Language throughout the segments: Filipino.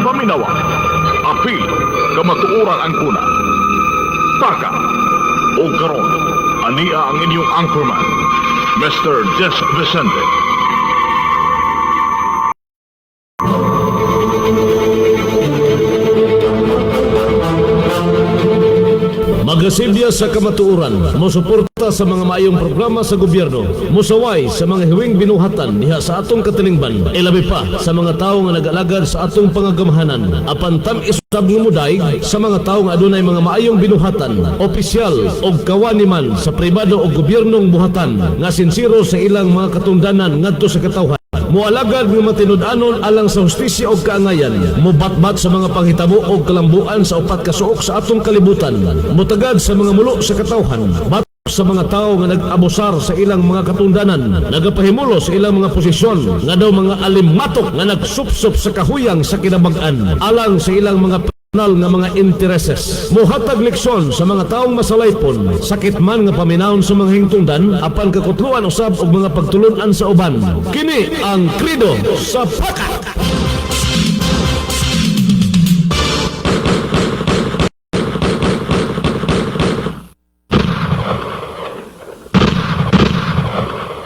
paminawa, apil, kamatuoran ang kuna. Paka, o karon, ania ang inyong anchorman, Mr. Des Vicente. Magasilya sa kamatuoran, mosuporta sa mga maayong programa sa gobyerno, musaway sa mga hiwing binuhatan diha sa atong katilingban, ilabi pa sa mga tawo nga nag-alagad sa atong pangagamahanan, apan tam-isab nga muday sa mga tawo nga adunay mga maayong binuhatan, opisyal o kawani man sa pribado o gobyernong buhatan nga sinsiro sa ilang mga katungdanan ngadto sa katawhan. Mualagad nga matinud-anon alang sa hustisya o kaangayan, mubatbat sa mga panghitabo o kalambuan sa upat ka suok sa atong kalibutan, mutagad sa mga mulo sa katawhan, bat sa mga tao nga nag-abusar sa ilang mga katungdanan, nagapahimulo sa ilang mga posisyon, nga daw mga alimatok nga nagsupsup sa kahuyang sa kinabag-an, alang sa ilang mga personal nga mga intereses. Muhatag leksyon sa mga taong masalaypon, sakit man nga paminawon sa mga hingtungdan, apan kakutluan usab og mga pagtulunan sa uban. Kini ang Krido sa Paka.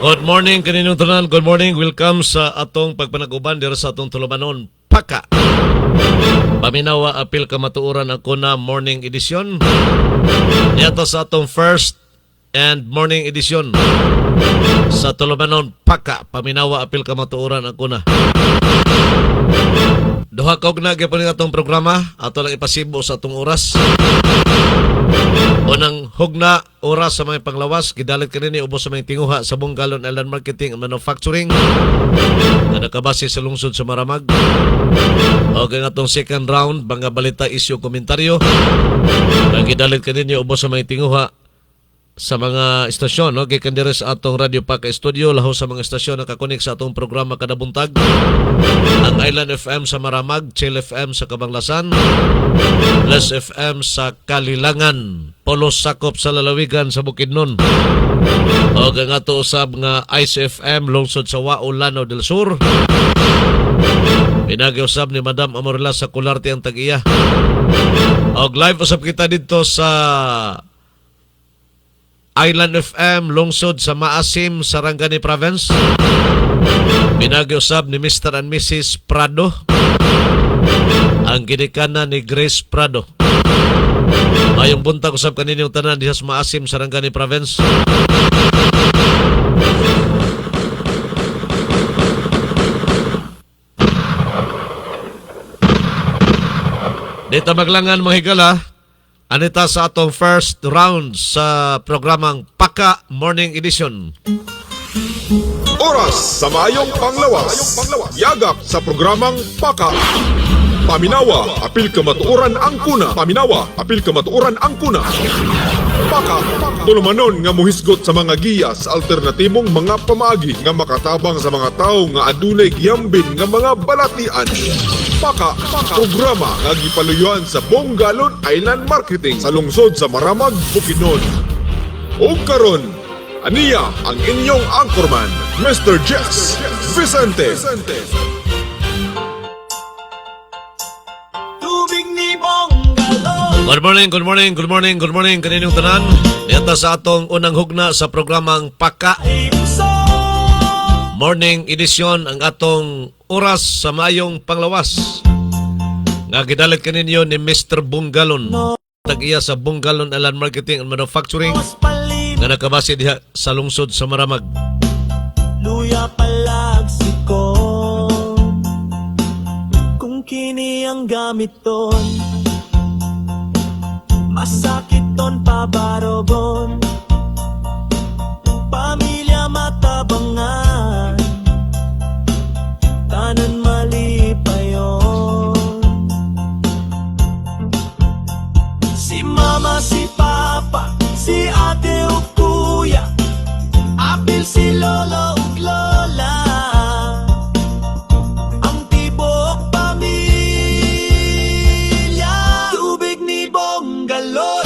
Good morning kaninong tanan. Good morning. Welcome sa atong pagpanag-uban dira sa atong tulumanon Paka. Paminawa apil kamatuoran ako na morning edition. Yato sa atong first and morning edition sa tulumanon Paka. Paminawa apil kamatuoran ako na. Duha kaog na gyapon atong programa, ato lang ipasibo sa atong oras. Unang hugna oras sa mga panglawas, gidalit kanini ubos sa mga tinguha sa Bungalon Island Marketing and Manufacturing na nakabase sa lungsod sa Maramag. O kaya atong second round, mga balita, isyu, komentaryo na gidalit kanini ubos sa mga tinguha sa mga istasyon, no? Gikan diri sa atong Radio Paka Studio, laho sa mga istasyon na kakonek sa atong programa kada buntag. Ang Island FM sa Maramag, Chill FM sa Kabanglasan, Bless FM sa Kalilangan, Polos sakop sa lalawigan sa Bukidnon. O nga to usab nga Ice FM lungsod sa Wao, Lanao del Sur. Pinag-usab ni Madam Amorla sa Kularte ang Tag-iya. O live usab kita dito sa Island FM lungsod sa Maasim, Sarangani Province. Pinag-usab ni Mr. and Mrs. Prado, ang ginikanan ni Grace Prado. Mayong buntag usab kaninyong tanan diha sa Maasim, Sarangani Province. Dito maglangan mga higala, anita sa atong first round sa programang Paka Morning Edition. Oras sa maayong panglawas. Yagak sa programang Paka. Paminawa, apil kamatuoran ang kuna. Paminawa, apil kamatuoran ang kuna. Paka, tulumanon nga muhisgot sa mga giya sa alternatibong mga pamaagi nga makatabang sa mga tao nga adunay giyambin nga mga balatian. Paka, programa nga gipaluyuan sa Bungalon Island Marketing sa lungsod sa Maramag, Bukidnon. O karon, aniya ang inyong anchorman, Mr. Jess Vicente. Good morning, good morning, good morning, good morning kaninyong tanan. Dito sa atong unang hugna sa programang Paka Morning Edition, ang atong oras sa mayong panglawas. Nga gidalit kaninyo ni Mr. Bungalon, tag-iya sa Bungalon Island Marketing and Manufacturing, nga nakabase diha sa lungsod sa Maramag. Luya palagsiko, kung kini ang gamit ton, masakit ton pabarobon, pamilya matabangan, tanan mali pa yun. Si mama, si papa, si ate o kuya, apil si lolo ug lola, ang tibok pamilya, tubig ni Bungalon.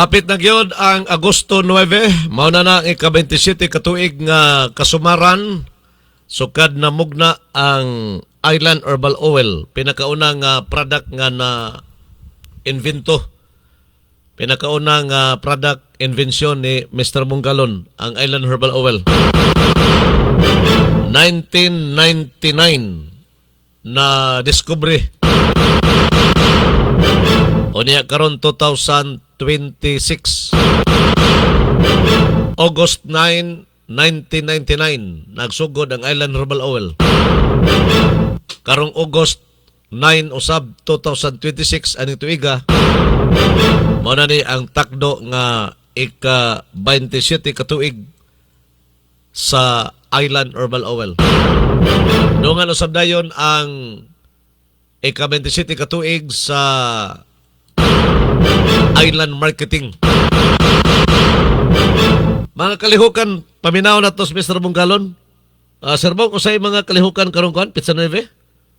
Hapit na gyud ang Agosto 9, mao na ang ika-27 katuig nga kasumaran, sukad na mugna ang Island Herbal Oil, pinakaunang product nga na invento. Pinakaunang product invention ni Mr. Munggalon, ang Island Herbal Oil. 1999 na discovery. O niya karon 2026. August 9, 1999 nagsugod ang Island Herbal Oil. Karong August 9 usab 2026 aning tuiga mao na ni ang takdo nga ika-27 katuig sa Island Herbal Oil. Dungan usab dayon ang ika-27 katuig sa Island Marketing. Mga kalihukan, paminaw na to si Mr. Munggalon. Sir Bong, usay mga kalihukan karong kuan Pizza 9?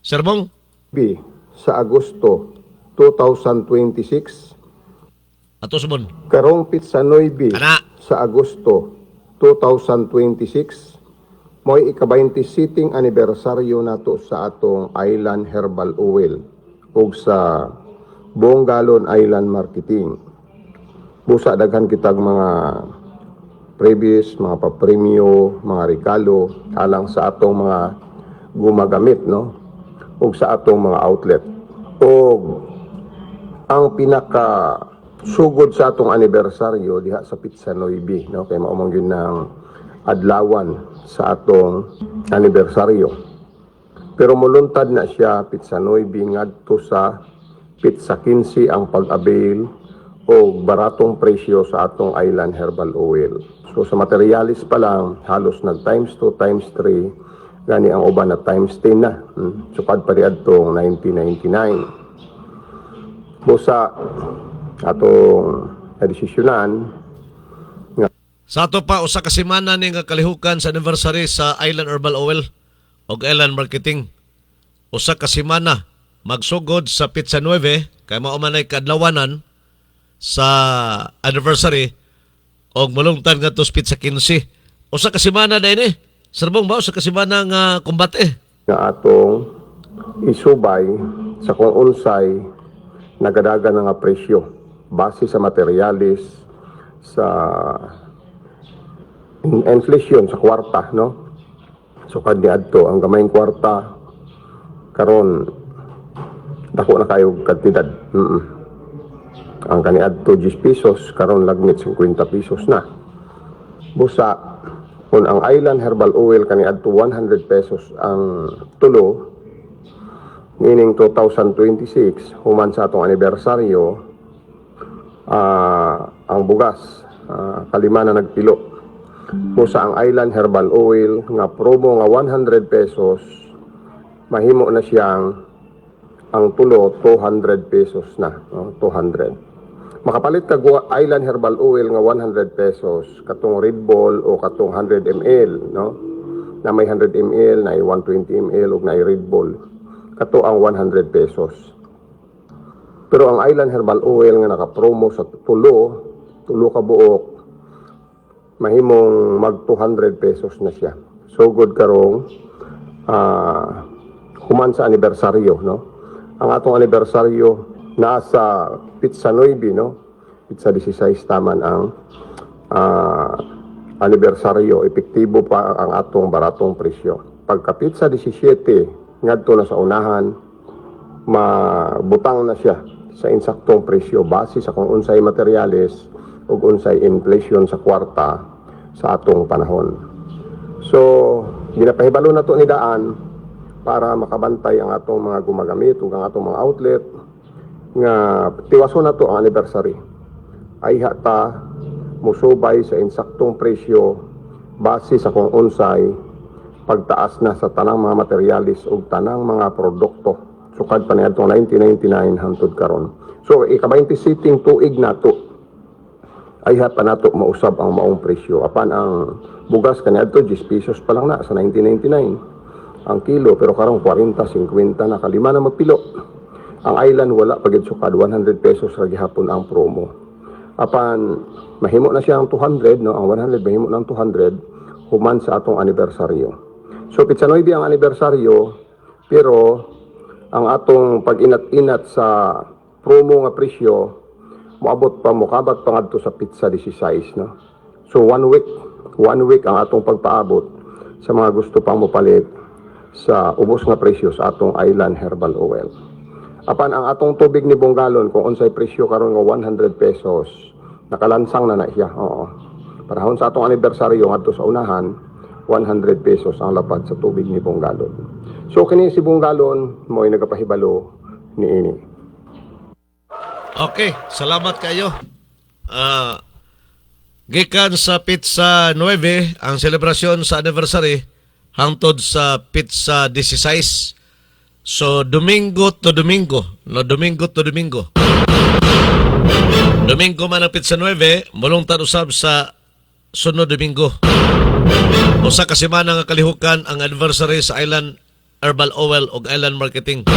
Sir Bong? B sa Agosto 2026 Ato sumon. karong Pizza 9 Kana. sa Agosto 2026 mo'y ika-27 anibersaryo nato sa atong Island Herbal Oil ug sa Buong Galon Island Marketing. Busa daghan kitag mga previous, mga papremyo, mga regalo alang sa atong mga gumagamit, no? Ug sa atong mga outlet. Ug ang pinaka sugod sa atong anibersaryo diha sa Pizza 9, no? Kay mao man gyud ng adlawan sa atong anibersaryo. Pero muluntad na siya Pizza 9 ngadto sa Pizza 15 ang pag-avail o baratong presyo sa atong Island Herbal Oil. So sa materialis pa lang, halos nag times 2, times 3, gani ang uban na times 10 na. Sukad pa riadtong 1999. Busa atong nadesisyonan Sa ato pa usa ka semana ni nga kalihukan sa anniversary sa Island Herbal Oil o Island Marketing. Usa ka semana magsugod sa Pizza 9 kay mao man ay kadlawanan sa anniversary og malungtan nga tos Pizza 15. Usa ka semana din eh. Sir Bong ba usa ka semana nga kumbate? nga atong isubay sa kung unsay nagadagan nga presyo base sa materialis sa inflation sa kwarta, no? So kaniadto ang gamayng kwarta karon dako na kayo kantidad. Ang kaniadto 10 pesos karon lagmit 50 pesos na. Busa kung ang Island Herbal Oil kaniadto 100 pesos ang tulo, meaning 2026 human sa atong anibersaryo, ang bugas kalima na nagpilo. Busa ang Island Herbal Oil nga promo nga 100 pesos mahimo na siyang ang tulo 200 pesos na, no? 200. Makapalit ka Island Herbal Oil nga 100 pesos katong Red Bull o katong 100 ml, no? Na may 100 ml, na 120 ml ug na Red Bull. Kato ang 100 pesos. Pero ang Island Herbal Oil nga naka-promo sa tulo ka buok, mahimong mag 200 pesos na siya. So good karong human sa anibersaryo, no? Ang atong anibersaryo nasa Pizza 9, no? Pizza 16 taman ang anibersaryo. Epektibo pa ang atong baratong presyo. Pagka Pizza 17, ngadto na sa unahan, mabutang na siya sa insaktong presyo base sa kung unsay materyales ug unsay inflation sa kwarta sa atong panahon. So, ginapahibalo na to ni daan para makabantay ang atong mga gumagamit ug ang atong mga outlet nga tiwaso na to ang anniversary. Ay hata musubay sa insaktong presyo base sa kung unsay pagtaas na sa tanang mga materialis ug tanang mga produkto sukad pa niadtong 1999 hangtod karon. So ika-20 sitting tuig nato ay hata nato mausab ang maong presyo. Apan ang bugas kaniadto 10 pesos pa lang na sa 1999 ang kilo, pero karong 40, 50 na kalima na magpilo. Ang Island wala pagid sukad 100 pesos ra gihapon ang promo. Apan mahimo na siyang 200, no, ang 100 mahimo ng 200 human sa atong anibersaryo. So pitsa 9 ang anibersaryo, pero ang atong pag-inat-inat sa promo nga presyo moabot pa mokabat pa ngadto sa pizza 16, no. So 1 week ang atong pagpaabot sa mga gusto pang mopalit sa ubos nga presyo sa atong Island Herbal Oil. Apan ang atong tubig ni Bonggalon kung unsay presyo karon nga 100 pesos, nakalansang na siya. Oo. Parahon sa atong anibersaryo ngadto sa unahan, 100 pesos ang lapad sa tubig ni Bonggalon. So kini si Bonggalon mo'y nagapahibalo niini. Okay, salamat kayo. Gikan sa Pizza 9, ang selebrasyon sa anniversary hangtod sa Pizza 16. So, Domingo to Domingo. Domingo man ang Pizza 9, mulungtad usab sa sunod Domingo. Usa ka semana nga kalihukan ang anniversary sa Island Herbal Oil ug Island Marketing.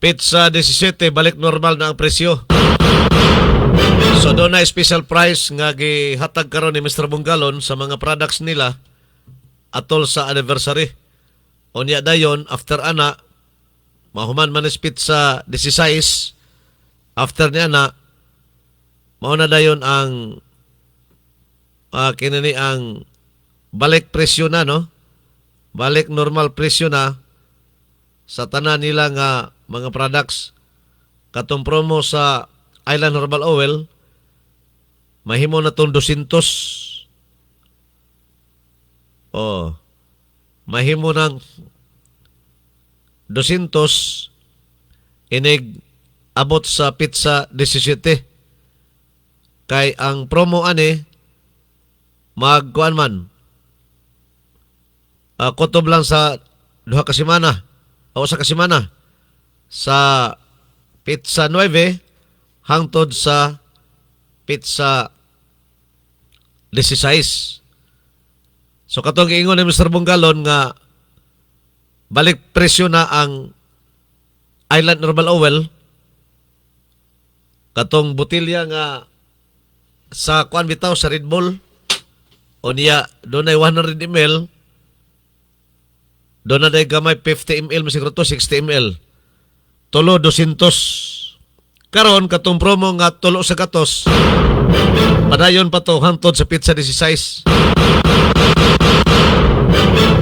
Pizza 17, balik normal na ang presyo. So doon na special price nga gihatag karon ni Mr. Bonggalon sa mga products nila atol sa anniversary. Unya dayon after ana mahuman man is Pizza 16, after ni ana mao na dayon ang kinani ang balik presyo na, no? Balik normal presyo na sa tanan nila nga mga products. Katong promo sa Island Herbal Oil, mahimo na itong 200. Mahimo ng 200 inig abot sa Pizza 17. Kay ang promo ani magkuan man kutob lang sa 2 ka semana o sa kasimana sa Pizza 9 hangtod sa Pizza 16. So katong giingon ni Mr. Bonggalon nga balik presyo na ang Island Herbal Oil, katong botilya nga sa kuan bitaw sa Red Bull o niya doon ay 100 ml, doon na day gamay 50 ml, masiguro to 60 ml. Tulo 200. Karon katong promo nga tulo sa gatos, padayon pa to hangtod sa Pizza 16.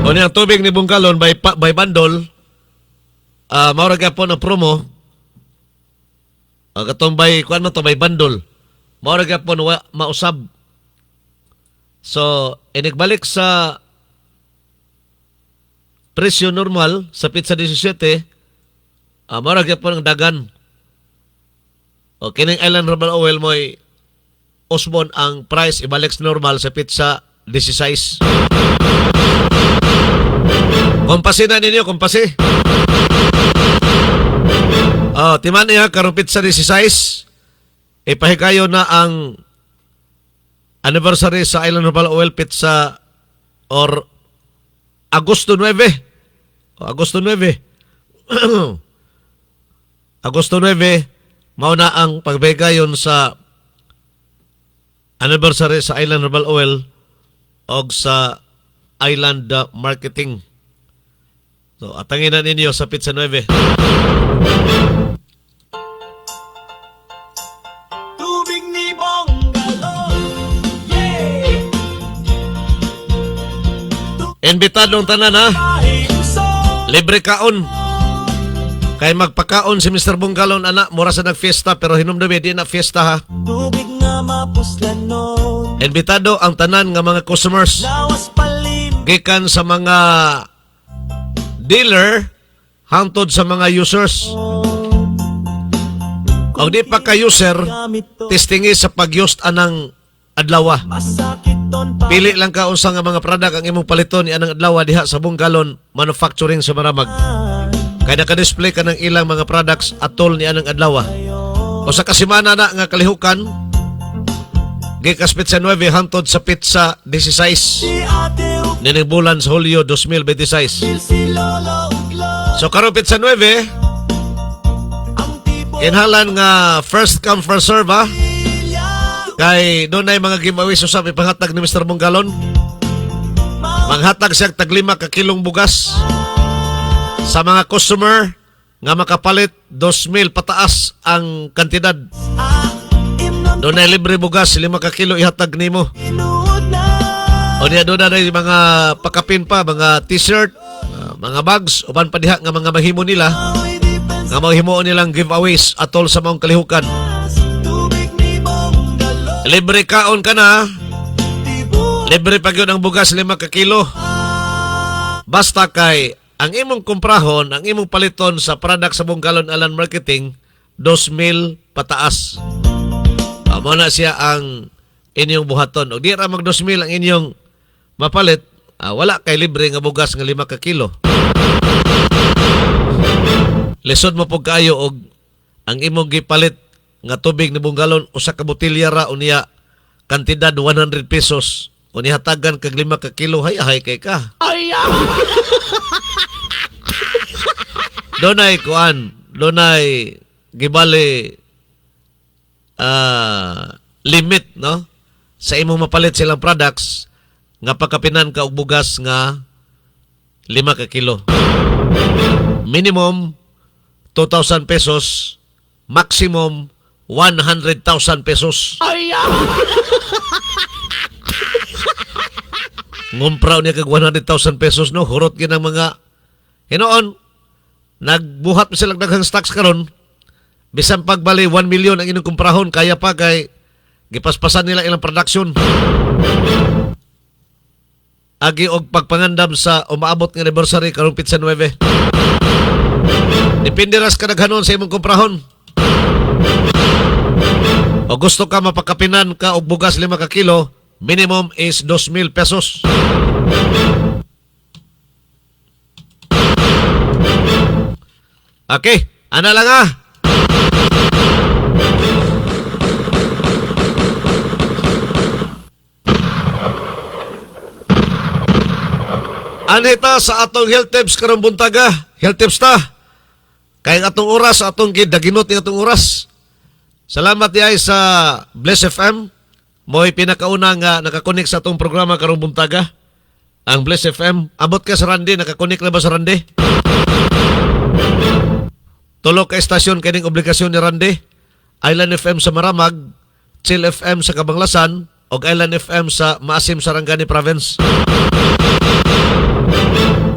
O niyang tubig ni Bonggalon by bundle, maura gyapon ang promo. Katong by kuan mo to by bundle, maura gyapon mausab. So inigbalik sa presyo normal sa Pizza 17, maura gyapon ang dagan. O kining Island Herbal Oil mo'y usbon ang price ibalik sa normal sa Pizza 16. Kompasi na ninyo, kompasi. Timan niya, karong Pizza 16, ipahikayo na ang anniversary sa Island Herbal Oil Pizza or Agosto 9. Agosto 9. Agosto 9, mao na ang pagbigayon sa anniversary sa Island Herbal Oil o sa Island Marketing. So, atangin na ninyo sa Pizza 9. Tubig ni Bonggalon, yeah. Imbitadong tanan ha. Ahimso, Libre kaon. Kay magpakaon si Mr. Bonggalon ana, mura sa nagfiesta pero hinumdumi di na fiesta ha. tubig nga mapuslan nun, Imbitado ang tanan nga mga customers lawas palim, gikan sa mga dealer hangtod sa mga users. Kung di pa ka user, gamit to, testingi sa pag-use anang adlaw. masakit ton pa, Pili lang ka unsa nga mga product ang imong paliton ni anang adlaw diha sa Bonggalon Manufacturing sa Maramag. Kaya naka-display ka ng ilang mga products atol ni anang adlaw. O sa kasimana na nga kalihukan, gikas Pizza 9 hangtod sa Pizza 16 si ate nining bulan sa Hulyo 2026. Upil, si lolo uglo, So karong Pizza 9, ang tipo Kinhalan nga first come first serve ha. Kay doon ay mga giveaways usab ipanghatag ni Mr. Bonggalon. Manghatag siya tag 5 ka kilong bugas sa mga customer nga makapalit 2,000 pataas ang kantidad. Doon ay libre bugas 5 ka kilo ihatag nimo. O niya doon na mga pakapin pa, mga t-shirt, mga bags, uban pa diha nga mga mahimo nila. Nga mahimo nilang giveaways atol sa maong kalihukan. Libre kaon ka na. Libre pa yun ang bugas 5 ka kilo. Basta kay ang imong kumprahon, ang imong paliton sa product sa Bonggalon Alan Marketing 2,000 pataas. Amo na siya ang inyong buhaton. O di ra mag 2,000 ang inyong mapalit, wala kay libre nga bugas nga 5 ka kilo. Lisod mo pug kayo og ang imong gipalit nga tubig ni Bonggalon usa ka botelya ra unya kantidad 100 pesos. Kung ihatagan kag 5 ka kilo, hay kay ka. Donay kuan, donay gibali limit no sa imong mapalit silang products nga pagkapinan ka og bugas nga 5 ka kilo. Minimum 2,000 pesos, maximum 100,000 pesos. Ngumpraw niya kag 100,000 pesos no, hurot gyud ang mga hinoon. Nagbuhat sila daghang stocks karon. Bisan pagbali 1 million ang inyong kumprahon, kaya pa kay gipaspasan nila ilang production. Agi og pagpangandam sa umaabot nga anniversary karong Pitsa 9. Depende ras ka daghanon sa imong kumprahon. O gusto ka mapakapinan ka og bugas 5 ka kilo, minimum is 2,000 pesos. Okay, ana lang ah. Anita sa atong health tips karong buntaga. Health tips ta. Kay atong oras, atong gidaginot ni atong oras. Salamat diay sa Bless FM. Mo'y pinakauna nga nakakonik sa atong programa karong buntaga. Ang Bless FM. Abot ka sa Rande, nakakonik na ba sa Rande? Tulo ka estasyon kining obligasyon ni Rande. Island FM sa Maramag, Chill FM sa Kabanglasan, o Island FM sa Maasim, Sarangani Province.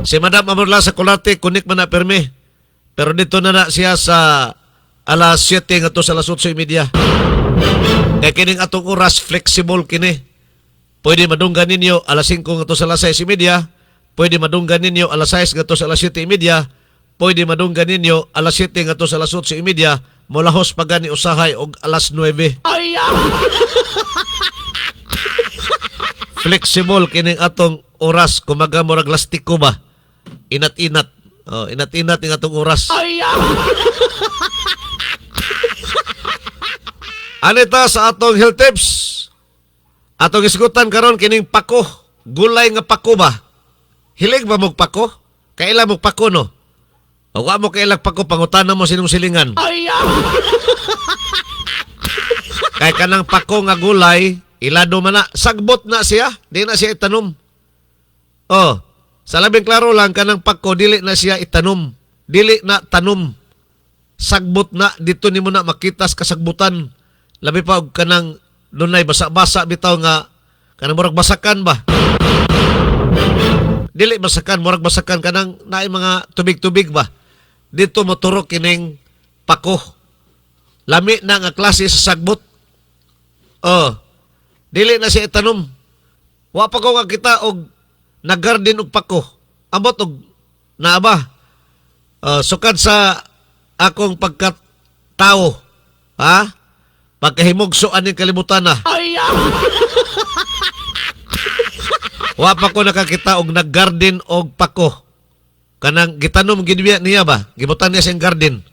Si Madam Amorla sa Colate, kunik man na permi. Pero dito na siya sa alas 7 nga to sa alas 8:30. Kaya kining atong oras, flexible kini. Pwede madunggan ninyo alas 5 nga to sa alas 6:30. Pwede madunggan ninyo alas 6 nga to sa alas 7:30. Pwede madunggan ninyo alas 7 nga to sa alas 8:30. Molahos pa gani usahay og alas 9. Flexible kining atong oras, kumaga murag lastiko ba? Inat-inat. Oh, inat-inat ng atong oras. Anita sa atong health tips. Atong isgutan karon kining pako. Gulay nga pako ba? Hilig ba mog pako? Kaila mog pako no? O wa mo kailag pako, pangutana mo sinong silingan. Kay kanang pako nga gulay, ilado man na, sagbot na siya, di na siya itanom. Oh, sa labing klaro lang, kanang pako, dili na siya itanom. Dili na tanom. Sagbot na, dito ni mo na makitas kasagbutan. Labi pa, kanang dunay basa-basa bitaw nga, kanang murag basakan ba? Dili basakan, murag basakan, kanang naay mga tubig-tubig ba? Dito moturok kining pako. Lami na nga klase sa sagbot. Oh, dili na siya itanom. Wa pa ko nga kita og nag-garden og pako. Ambot og naaba. Sukad sa akong pagkatao. Ha? Pagkahimugso aning kalibutan na. Wa pa ko nakakita og nag-garden og pako. Kanang gitanom ginbiya niya ba? Gibutan niya siyang garden.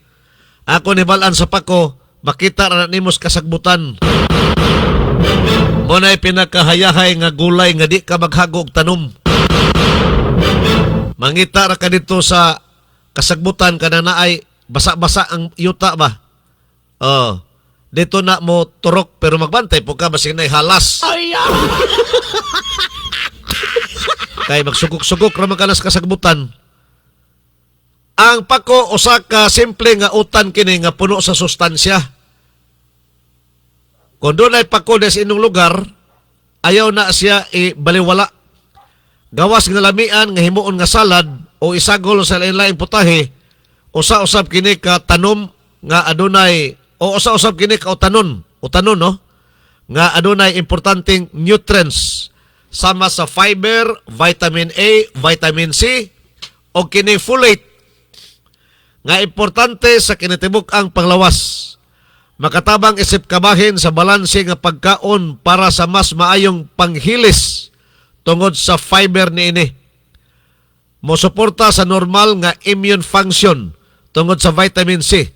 Ako ni balan sa pako, makita ra nimos kasagbutan. Mo na'y pinakahayahay nga gulay nga di ka maghago og tanom. Mangita ra ka dito sa kasagbutan kana naay basa-basa ang yuta ba? Oh, dito na mo turok pero magbantay po ka basig na halas. Kay magsugok-sugok ra man ka nas kasagbutan. Ang pako usa ka simple nga utan kini nga puno sa sustansya. Kung doon ay pako des inong lugar, ayaw na siya ibaliwala. Gawas nga lamian nga himuon nga salad o isagol sa lain-laing putahe, usa-usab kini ka tanom nga adunay o usa-usab kini ka utanon no? Nga adunay importanteng nutrients sama sa fiber, vitamin A, vitamin C o kini folate nga importante sa kinatibuk-ang panglawas. Makatabang isip kabahin sa balanse nga pagkaon para sa mas maayong panghilis tungod sa fiber niini. Mosuporta sa normal nga immune function tungod sa vitamin C.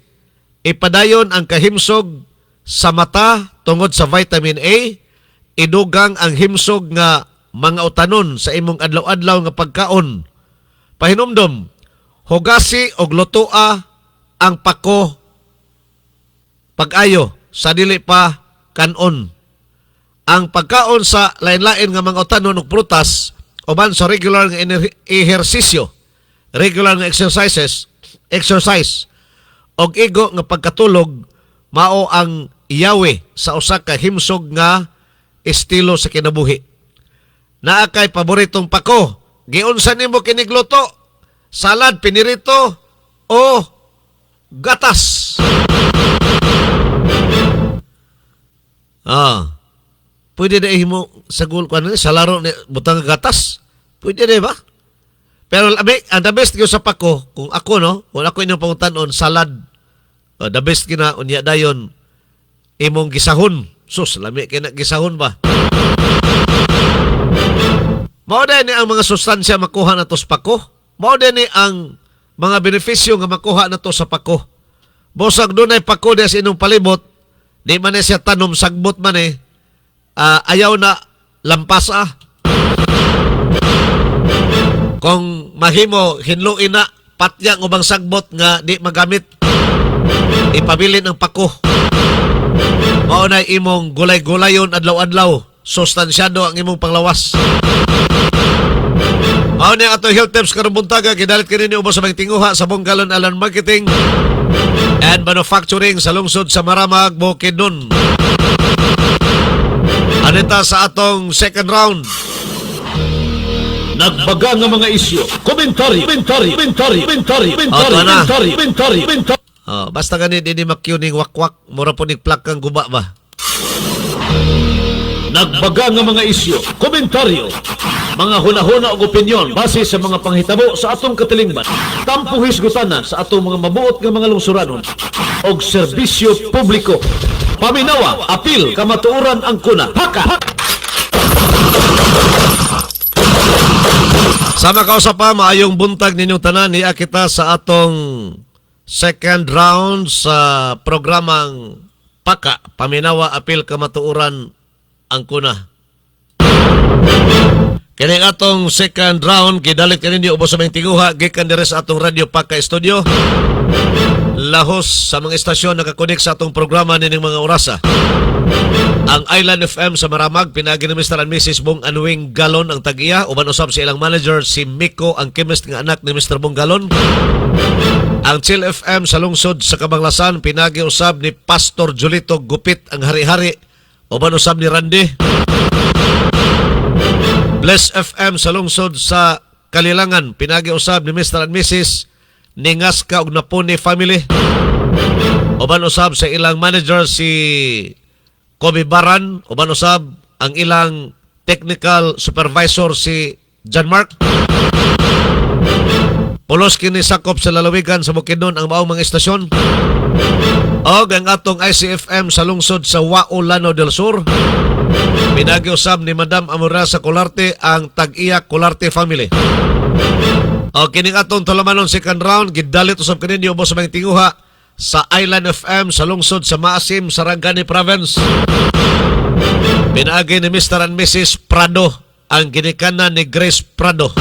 Ipadayon ang kahimsog sa mata tungod sa vitamin A. Idugang ang himsog nga mga utanon sa imong adlaw-adlaw nga pagkaon. Pahinumdom, hugasi og lutoa ang pako pag-ayo sa dili pa kanon. Ang pagkaon sa lain-lain nga mga utanon ug prutas uban sa regular nga ehersisyo, regular nga exercise og igo nga pagkatulog mao ang iyawi sa usa ka himsog nga estilo sa kinabuhi. Naa kay paboritong pako, giunsa nimo kinig luto? Salad, pinirito o gatas? Pwede na ihimo sa gul ko sa laro ni butang gatas. Pwede na ba? Pero ang the best ko sa pako, kung ako no, kung ako inyong pangutanon, salad. The best kina unya dayon imong gisahon. Sus, lami kina gisahon ba? Mao ni ang mga sustansya makuha nato sa pako. Mao ni ang mga benepisyo nga makuha nato sa pako. Bosag dunay pako sa inyong palibot, di man siya tanom sagbot man ayaw na lampasa. Kung mahimo hinluin na patyang ubang sagbot nga di magamit, ipabilin ang pako. Mao na imong gulay-gulayon adlaw-adlaw, sustansyado ang imong panglawas. Mao ni ato health tips karong buntaga, gidalit kini ni ubos sa mga tinguha sa Bonggalon Alan Marketing and Manufacturing sa lungsod sa Maramag, Bukidnon. Anita sa atong second round. Nagbaga nga mga isyu, komentaryo. Basta gani di makyo ning wakwak, mura po ning plak kang guba ba? Nagbaga nga mga isyu, komentaryo. Mga hunahuna og opinyon base sa mga panghitabo sa atong katilingban. Tampo hisgutana sa atong mga mabuot nga mga lungsuranon og serbisyo publiko. Paminawa, apil, kamatuoran ang kuna. Haka! Sama kausap pa, maayong buntag ninyong tanan. Niya kita sa atong second round sa programang Paka, Paminawa, Apil, Kamatuoran ang kuna. Kini atong second round, gidalit ka ninyo ubos sa mga tinguha, gikan dire sa atong Radio Paka Studio. Lahos sa mga istasyon nakakonek sa atong programa nining mga orasa. Ang Island FM sa Maramag, pinagi ni Mr. and Mrs. Bong Anuing Galon ang tag-iya. Uban usab si ilang manager, si Miko, ang chemist nga anak ni Mr. Bong Galon. Ang Chill FM sa lungsod sa Kabanglasan, pinagi usab ni Pastor Julito Gupit, ang hari-hari. Uban usab ni Randy. Bless FM sa lungsod sa Kalilangan, pinagi usab ni Mr. and Mrs. Ningaska og Napone family. Uban usab sa ilang manager si Kobe Baran, uban usab ang ilang technical supervisor si John Mark. Pulos kini sakop sa lalawigan sa Bukidnon ang maong mga istasyon. Og ang atong ICFM sa lungsod sa Wao Lano del Sur. Pinagi usab ni Madam Amora sa Colarte ang tag-iya Colarte family. O kining atong tulamanon second round, gidalit usab kaninyo ubos sa mga tinguha sa Island FM sa lungsod sa Maasim, Sarangani Province. Pinaagi ni Mr. and Mrs. Prado ang ginikanan ni Grace Prado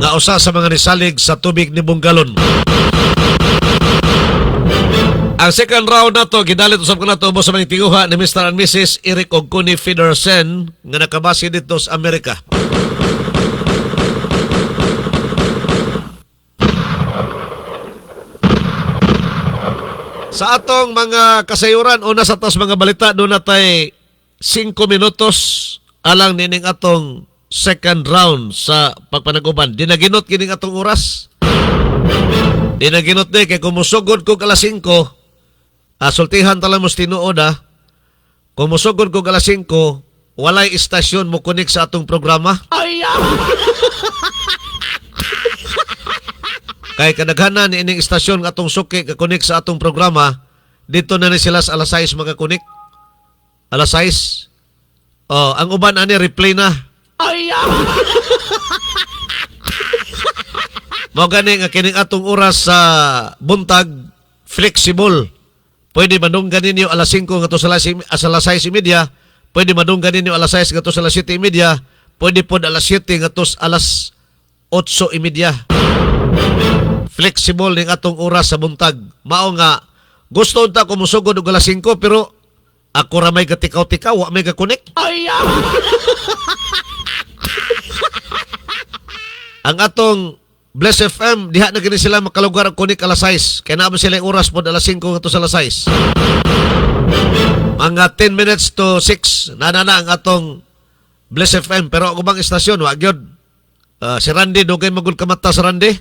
nga usa sa mga nisalig sa tubig ni Bonggalon. Ang second round na to, gidalit usap ko na to ubos sa mga tinguha ni Mr. and Mrs. Eric Ogkuni Federsen nga nakabase dito sa Amerika. Sa atong mga kasayuran, una sa tos mga balita, doon natay 5 minutos alang nining atong second round sa pagpanaguban. Di naginot kining atong oras. Di naginot di, kay kumusugod ko alas 5, sultihan talang mos tinuod kumusugod ko alas 5, walay istasyon mo kunik sa atong programa. Kay kadaghanan ining istasyon nga atong suki kakunik sa atong programa, dito na ni sila sa alas 6 mga kunik. Alas 6. Oh, ang uban ani replay na. Mao gani nga kining atong oras sa buntag flexible. Pwede madunggan ninyo alas 5 ngadto sa alas 6:30, pwede madunggan ninyo alas 6 ngadto sa alas 7:30, pwede pod alas 7 ngadto sa alas 8:30. Flexible ning atong oras sa buntag. Mao nga gusto unta ko musugod og alas 5 pero ako ra may katikaw-tikaw, wa may ka-connect. Ang atong Bless FM, diha na gini sila makalugar ang kunik alas 6. Kaya naman sila yung oras po alas 5 ngadto sa alas 6. Mga 10 minutes to 6, nanana ang atong Bless FM. Pero ako bang istasyon, wag yun. Si Randy, dugay magul kamata sa Randy.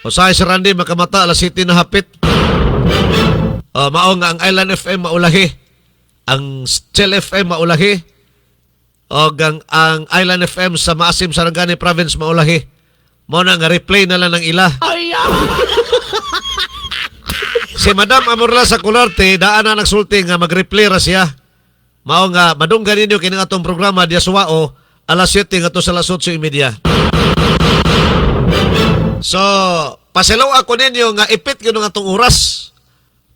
Usahay si Randy, makamata, alas 7 na hapit. Mao nga ang Island FM maulahi. Ang Chill FM maulahi. O ang Island FM sa Maasim, Sarangani Province maulahi. Mao na nga replay na lang ng ila. Si Madam Amorla sa Kularte, daan na nagsulti nga mag-replay ra siya. Mao nga madunggan ninyo kini atong programa diya suwao alas 7 ngadto sa alas 8:30. So, pasilaw ako ninyo nga ipit gyud nga atong oras.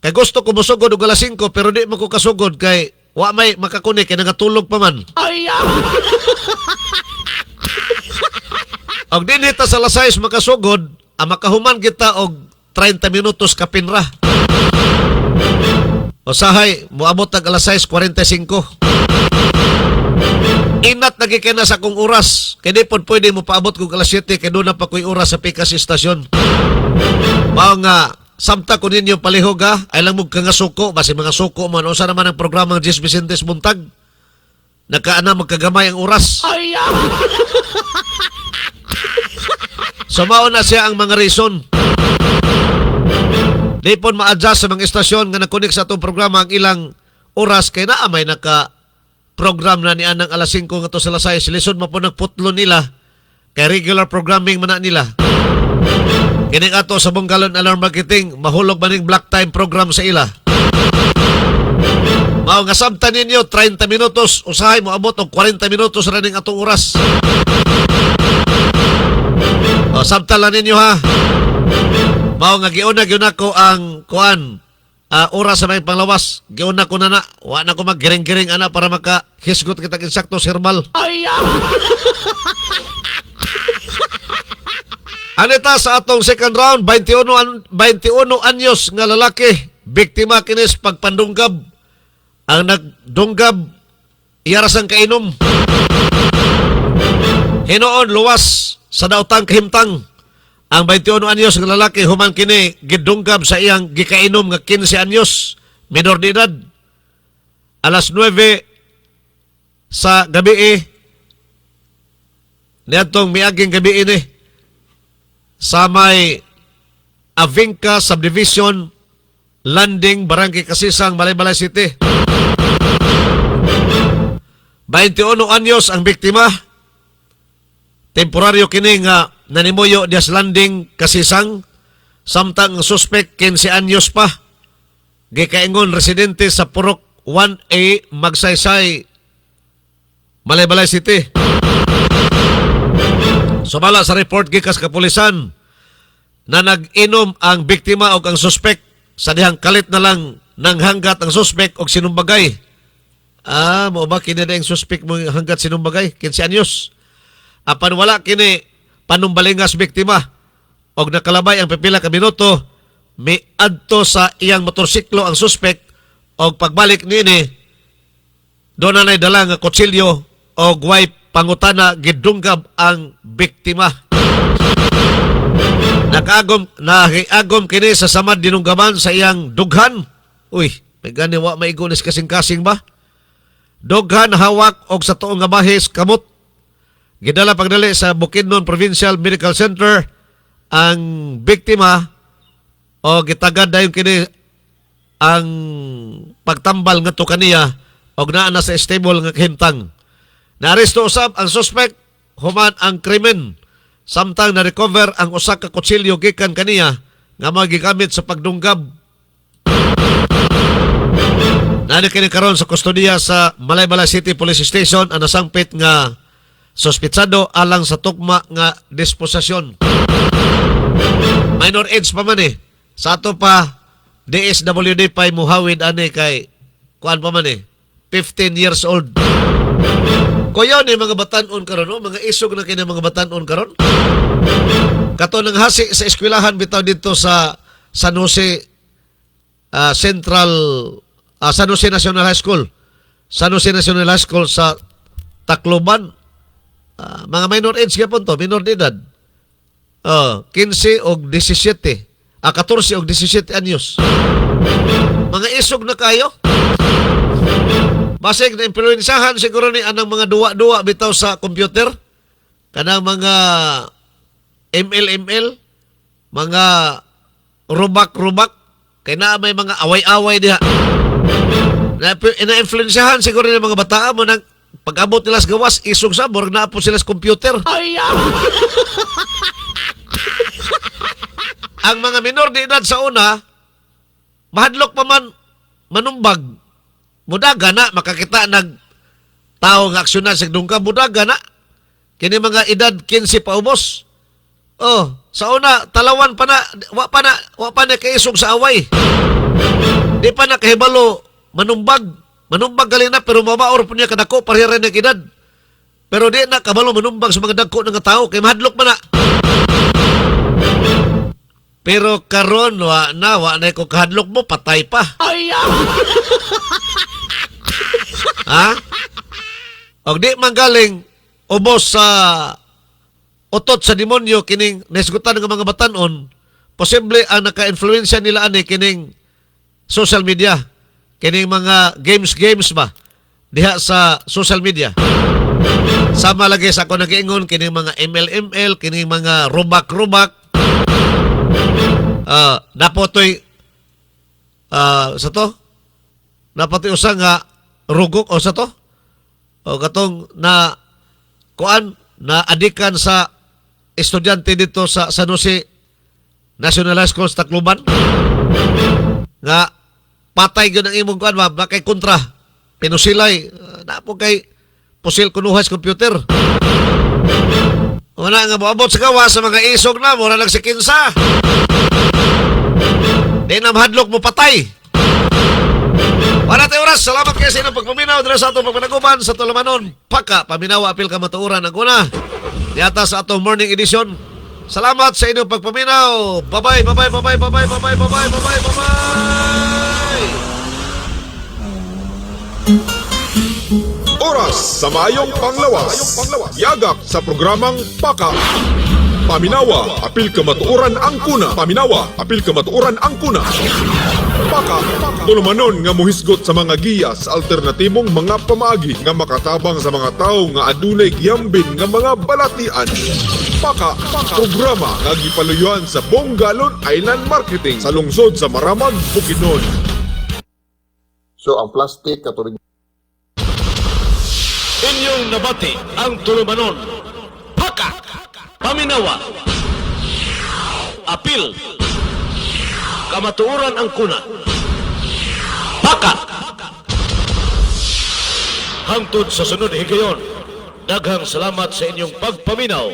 Kay gusto ko musugod og alas 5 pero di mo ko kasugod kay wa may makakunik kay nagatulog pa man. Og dinhi ta sa alas 6 makasugod, makahuman kita og 30 minutos kapinra. Usahay, moabot tag alas 6:45. Inat nagikina sa akong oras. Kaya di po pwede mo paabot kung alas 7 kaya doon na pa ko'y oras sa pikas istasyon. Mao nga, samta ko ninyo palihog ay lang mo nga suko. Basi mga suko man. Usa naman ang programang Jis Vicentes Buntag. Nagkaana magkagamay ang oras. So mao na siya ang mga reason. Di po ma-adjust sa mga istasyon nga nakunik sa itong programa ang ilang oras kay naamay naka-program na niya ng alas 5 nga to sa alas 6. Lisod mo po nagputlo nila kay regular programming man na nila. Kining ato sa Bonggalon Alarm Marketing, mahulog man ning black time program sa ila. Mao nga sabta ninyo 30 minutos, usahay mo abot og 40 minutos ra ning atong oras. O sabta lang ninyo ha. Mao nga giuna gyud nako ang kuan oras sa may panglawas. Giuna ko na wa na ko maggiring-giring ana para makahisgot kita insakto herbal. Anita sa atong second round 21 anyos nga lalaki biktima kinis pagpandunggab. Ang nagdunggab iyaras ang kainom. Hinoon luwas sa daotang kahimtang. Ang 21 anyos ng lalaki human kini gidunggab sa iyang gikainom nga 15 anyos minor de edad. Alas 9 sa gabi niadtong miaging gabi ini sa may Avinca Subdivision Landing, Barangay Kasisang, Balay-Balay City. 21 anyos ang biktima. Temporaryo kini nga nanimuyo dias Landing, Kasisang. Samtang suspect 15 anyos pa. Gikaingon residente sa Purok 1A, Magsaysay, Balay-Balay City. Sumala sa report gikas kapulisan na nag-inom ang biktima o ang suspect sa dihang kalit na lang nang hanggat ang suspect o sinumbagay. Mo ba kini na yung suspect mo hanggat sinumbagay? 15 anyos. Apan wala kini panumbalingas biktima. og nakalabay ang pipila ka minuto, miadto sa iyang motorsiklo ang suspect og pagbalik niini doon na dala nga kutsilyo og way pangutana gidunggab ang biktima. Nakiagom kini sa samad dinunggaman sa iyang dughan. Uy, may gani wa maigunis kasing-kasing ba? Dughan hawak og sa tuong nga bahis kamot. Gidala pagdali sa Bukidnon Provincial Medical Center ang biktima o gitagad dayon kini ang pagtambal ngadto kaniya og naa na sa stable nga kahimtang. Naaresto usab ang suspect human ang krimen samtang na-recover ang usa ka kutsilyo gikan kaniya nga magigamit sa pagdunggab. Nani kini karon sa kustodiya sa Malaybalay City Police Station ang nasangpit nga suspitsado alang sa tukma nga disposasyon. Minor age pa man eh. Sa ato pa, DSWD pa muhawid ani kay kuan pa man eh. 15 years old. Kuya ni mga batanon karon, no? Mga isog na kini mga batanon karon. Kato nang hasi sa eskwelahan bitaw dito sa San Jose San Jose National High School. San Jose National High School sa Tacloban. Mga minor age gyapon to, minor de edad. 15 og 17. 14 og 17 anyos. Mga isog na kayo. Basig na impluwensahan siguro ni anang mga duwa-duwa bitaw sa computer. Kanang mga ML, mga rubak-rubak. Kaya na may mga away-away diha. Na-influensyahan siguro ni mga bataan mo nang pag-abot nila sa gawas, isog sa, murag na po sila sa computer. Ang mga minor de edad sa una, mahadlok pa man, manumbag. Mudaga na, makakita nag tao ng aksyonan sa dungka, mudaga na. Kini mga edad 15 pa ubos. Sa una, talawan pa na, wa pa na kaisog sa away. Di pa na kahibalo, manumbag. Manumbag galing na pero mabaor po niya kadako parihan ng edad. Pero di na kabalo manumbag sa mga dagko ng tao kay mahadlok man na. Pero karon wa na ko kahadlok mo patay pa. Ha? Og di man galing ubos sa utot sa demonyo kining nasgutan ng mga batanon, posible ang naka-influensya nila ani kining social media. Kining mga games ba diha sa social media. Sama lagi sa ako nag-iingon kining mga ML, kining mga rubak-rubak. Napotoy sa to? Napotoy usa nga rugok o sa to? O katong na kuan na adikan sa estudyante dito sa San Jose National High School sa Tacloban. Nga patay yun ang imong kuan ba kay kontra pinusilay na po kay pusil kunuha sa computer. Wala nga moabot sa gawa sa mga isog na mura nagsikinsa. Di na mahadlok mo patay. Wala tayo oras. Salamat kayo sa inyong pagpaminaw dito sa atong pagpanaguban sa Tulamanon. Paka, paminawa, apil ka matuuran ang una. Diyata sa atong morning edition. Salamat sa inyong pagpaminaw. Bye-bye, bye-bye, bye-bye, bye-bye, bye-bye, bye-bye, bye-bye, bye-bye. Oras sa Mayong Panglawas. Yagak sa programang Paka. Paminawa, apil ka matuuran ang kuna. Paminawa, apil ka matuuran ang kuna. Paka, tulumanon nga muhisgot sa mga giya sa alternatibong mga pamaagi nga makatabang sa mga tao nga adunay giyambin nga mga balatian. Paka, programa nga gipaluyuan sa Bongalon Island Marketing sa lungsod sa Maramag, Bukidnon. So ang plastic katulad Inyong nabati ang Tulumanon. Paka! Paminawa. Apil. Kamatuoran ang kuna. Paka! Hangtod sa sunod higayon. Daghang salamat sa inyong pagpaminaw.